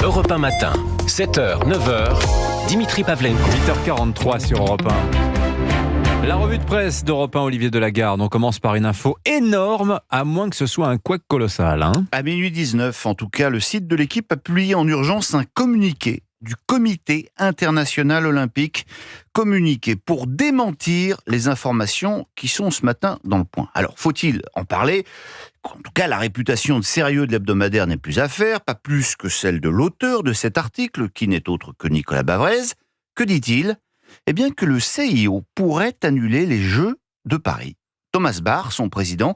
Europe 1 matin, 7h, 9h, Dimitri Pavlenko. 8h43 sur Europe 1. La revue de presse d'Europe 1, Olivier Delagarde. On commence par une info énorme, à moins que ce soit un couac colossal. À minuit 19, en tout cas, le site de l'équipe a publié en urgence un communiqué du Comité international olympique, communiqué pour démentir les informations qui sont ce matin dans Le Point. Alors, faut-il en parler ? En tout cas, la réputation de sérieux de l'hebdomadaire n'est plus à faire, pas plus que celle de l'auteur de cet article, qui n'est autre que Nicolas Bavrez. Que dit-il ? Eh bien que le CIO pourrait annuler les Jeux de Paris. Thomas Bach, son président,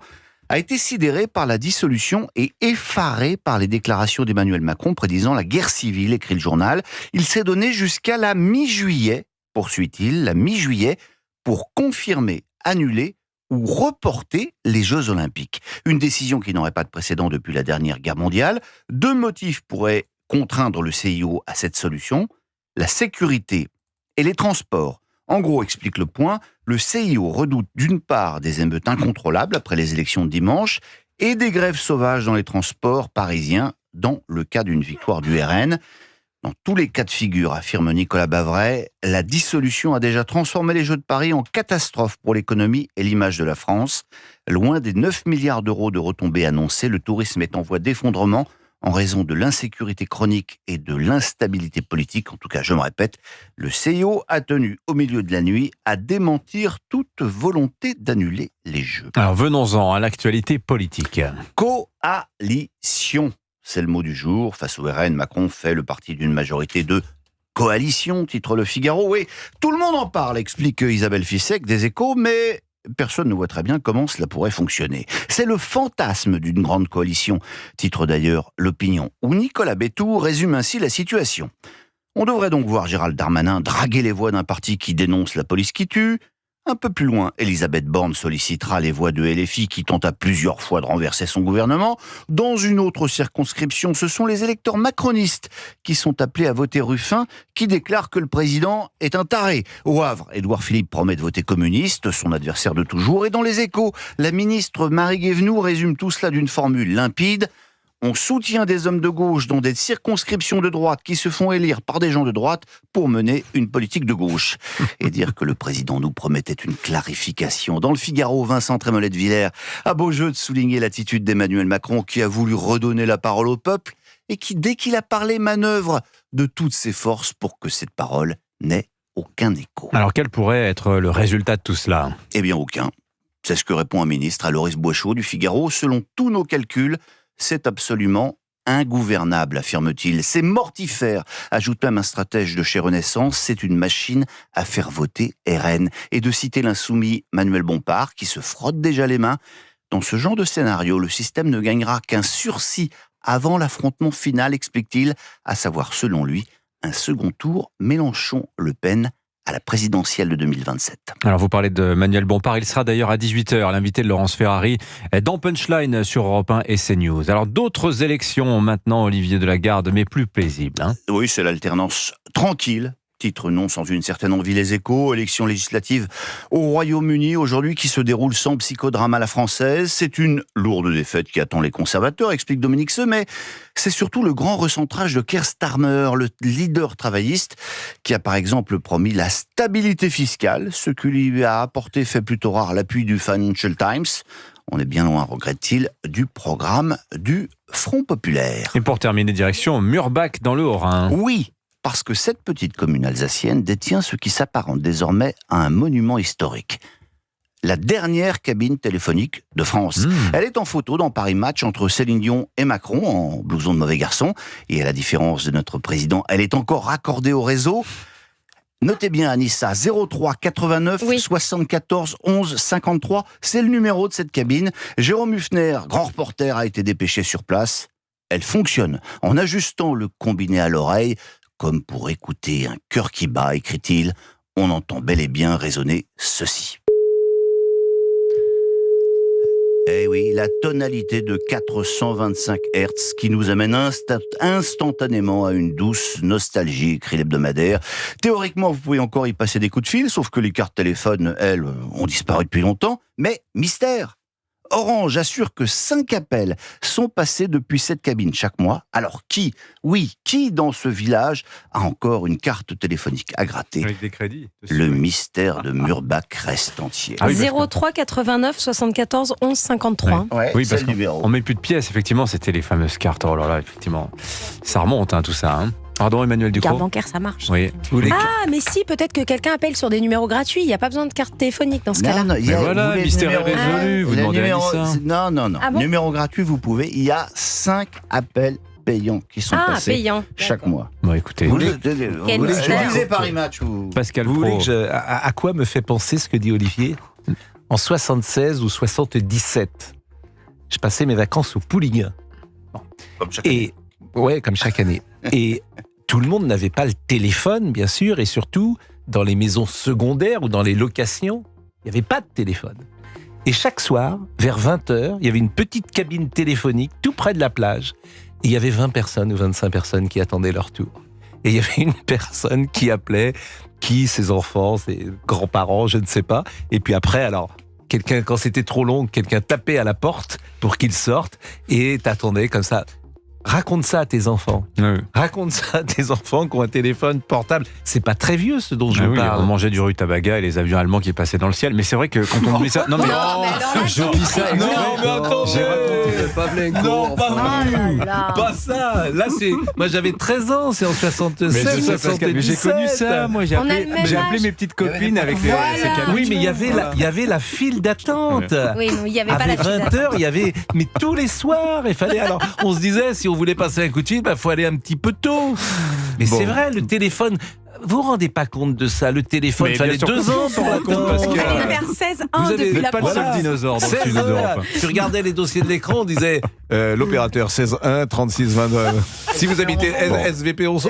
a été sidéré par la dissolution et effaré par les déclarations d'Emmanuel Macron prédisant la guerre civile, écrit le journal. Il s'est donné jusqu'à la mi-juillet, poursuit-il, la mi-juillet, pour confirmer, annuler ou reporter les Jeux Olympiques. Une décision qui n'aurait pas de précédent depuis la dernière guerre mondiale. Deux motifs pourraient contraindre le CIO à cette solution, la sécurité et les transports. En gros, explique Le Point, le CIO redoute d'une part des émeutes incontrôlables après les élections de dimanche et des grèves sauvages dans les transports parisiens dans le cas d'une victoire du RN. Dans tous les cas de figure, affirme Nicolas Bavrez, la dissolution a déjà transformé les Jeux de Paris en catastrophe pour l'économie et l'image de la France. Loin des 9 milliards d'euros de retombées annoncées, le tourisme est en voie d'effondrement en raison de l'insécurité chronique et de l'instabilité politique. En tout cas, je me répète, le CIO a tenu au milieu de la nuit à démentir toute volonté d'annuler les Jeux. Alors venons-en à l'actualité politique. Coalition, c'est le mot du jour. Face au RN, Macron fait le parti d'une majorité de coalition, titre Le Figaro. Oui, tout le monde en parle, explique Isabelle Fissek des Échos, mais personne ne voit très bien comment cela pourrait fonctionner. C'est le fantasme d'une grande coalition, titre d'ailleurs L'Opinion, où Nicolas Bétoux résume ainsi la situation. On devrait donc voir Gérald Darmanin draguer les voix d'un parti qui dénonce la police qui tue. Un peu plus loin, Elisabeth Borne sollicitera les voix de LFI qui tenta plusieurs fois de renverser son gouvernement. Dans une autre circonscription, ce sont les électeurs macronistes qui sont appelés à voter Ruffin, qui déclare que le président est un taré. Au Havre, Édouard Philippe promet de voter communiste, son adversaire de toujours. Et dans les Échos, la ministre Marie Guévenoux résume tout cela d'une formule limpide. On soutient des hommes de gauche dans des circonscriptions de droite qui se font élire par des gens de droite pour mener une politique de gauche. Et dire que le président nous promettait une clarification. Dans Le Figaro, Vincent Trémollet de Villers a beau jeu de souligner l'attitude d'Emmanuel Macron qui a voulu redonner la parole au peuple et qui, dès qu'il a parlé, manœuvre de toutes ses forces pour que cette parole n'ait aucun écho. Alors quel pourrait être le résultat de tout cela ? Eh bien aucun. C'est ce que répond un ministre à Loris Boischaud du Figaro. Selon tous nos calculs, c'est absolument ingouvernable, affirme-t-il. C'est mortifère, ajoute même un stratège de chez Renaissance. C'est une machine à faire voter RN. Et de citer l'insoumis Manuel Bompard, qui se frotte déjà les mains. Dans ce genre de scénario, le système ne gagnera qu'un sursis avant l'affrontement final, explique-t-il, à savoir, selon lui, un second tour Mélenchon-Le Pen à la présidentielle de 2027. Alors vous parlez de Manuel Bompard, il sera d'ailleurs à 18h, l'invité de Laurence Ferrari, dans Punchline sur Europe 1 et CNews. Alors d'autres élections maintenant, Olivier Delagarde, mais plus paisibles. Oui, c'est l'alternance tranquille. Titre non sans une certaine envie Les Échos, élections législatives au Royaume-Uni aujourd'hui qui se déroule sans psychodrame à la française. C'est une lourde défaite qui attend les conservateurs, explique Dominique Seux, mais c'est surtout le grand recentrage de Keir Starmer, le leader travailliste, qui a par exemple promis la stabilité fiscale, ce que lui a apporté fait plutôt rare l'appui du Financial Times. On est bien loin, regrette-t-il, du programme du Front Populaire. Et pour terminer, direction Murbach dans le Haut-Rhin. Oui, parce que cette petite commune alsacienne détient ce qui s'apparente désormais à un monument historique. La dernière cabine téléphonique de France. Elle est en photo dans Paris Match entre Céline Dion et Macron, en blouson de mauvais garçon. Et à la différence de notre président, elle est encore raccordée au réseau. Notez bien, Anissa, 03 89 74 11 53. C'est le numéro de cette cabine. Jérôme Huffner, grand reporter, a été dépêché sur place. Elle fonctionne en ajustant le combiné à l'oreille. Comme pour écouter un cœur qui bat, écrit-il, on entend bel et bien résonner ceci. Eh oui, la tonalité de 425 Hz qui nous amène instantanément à une douce nostalgie, écrit l'hebdomadaire. Théoriquement, vous pouvez encore y passer des coups de fil, sauf que les cartes téléphones, elles, ont disparu depuis longtemps. Mais mystère, Orange assure que 5 appels sont passés depuis cette cabine chaque mois. Alors qui dans ce village a encore une carte téléphonique à gratter? Avec des crédits. Le mystère de Murbach reste entier. Ah oui, parce que- 03 89 74 11 53. Ouais, Oui, c'est parce le numéro. qu'on met plus de pièces, effectivement, c'était les fameuses cartes. Oh là là, effectivement. Ça remonte, hein, tout ça. Hein. Pardon, Emmanuel Carte Ducrot. bancaire, ça marche. Oui. Ah, mais si, peut-être que quelqu'un appelle sur des numéros gratuits. Il n'y a pas besoin de carte téléphonique dans ce cas-là. Non, il y a- Mais voilà, vous voulez mystère le numéro- résolu, vous le demandez à numéro- Anissa. Non. Ah bon Numéro gratuit, vous pouvez. Il y a 5 appels payants qui sont Ah, passés payant. chaque D'accord. mois. Bon, écoutez. Vous Quel mystère. lisez Paris Match ou... Pascal Vous voulez Praud. que à quoi me fait penser ce que dit Olivier? En 76 ou 77, je passais mes vacances au Pouliguen. Comme chaque année. Et ouais, comme chaque année. Et tout le monde n'avait pas le téléphone, bien sûr, et surtout dans les maisons secondaires ou dans les locations, il n'y avait pas de téléphone. Et chaque soir, vers 20h, il y avait une petite cabine téléphonique tout près de la plage. Et il y avait 20 personnes ou 25 personnes qui attendaient leur tour. Et il y avait une personne qui appelait, ses enfants, ses grands-parents, je ne sais pas. Et puis après, alors, quelqu'un, quand c'était trop long, quelqu'un tapait à la porte pour qu'ils sortent et t'attendais comme ça. Raconte ça à tes enfants. Oui. Raconte ça à tes enfants qui ont un téléphone portable. C'est pas très vieux ce dont je Ah vous oui, parle. on mangeait du rutabaga et les avions allemands qui passaient dans le ciel. Mais c'est vrai que quand on met ça. Non, mais. Non, mais alors là, je dis ça. Non, exprès. mais attendez. J'ai raconté. Non, pas Oh vous. là là. Pas ça. Là, c'est. Moi, j'avais 13 ans, c'est en 67, Mais je sais, Pascal, mais j'ai connu 77. ça. Moi, j'ai On a appelé, le même j'ai appelé âge. mes petites copines avec les. Voilà. ces cabines. Oui, mais il y avait Voilà. il y avait la file d'attente. Oui, mais il n'y avait pas Avec la file 20 heures, il y avait, mais tous les soirs, il fallait, alors, on se disait, si on voulait passer un coup de fil, faut aller un petit peu tôt. Mais Bon. c'est vrai, le téléphone, vous vous rendez pas compte de ça, le téléphone, Mais il fallait bien sûr 2 que ans si, on pour s'en rend compte parce que- l'attendre. Fallait faire 16 Vous ans avez- depuis Vous la n'êtes pas le seul première. dinosaure dans le 16 studio d'Europe. heures. Tu regardais les dossiers de l'écran, on disait l'opérateur 16 1 36 22. Si vous habitez SVP 11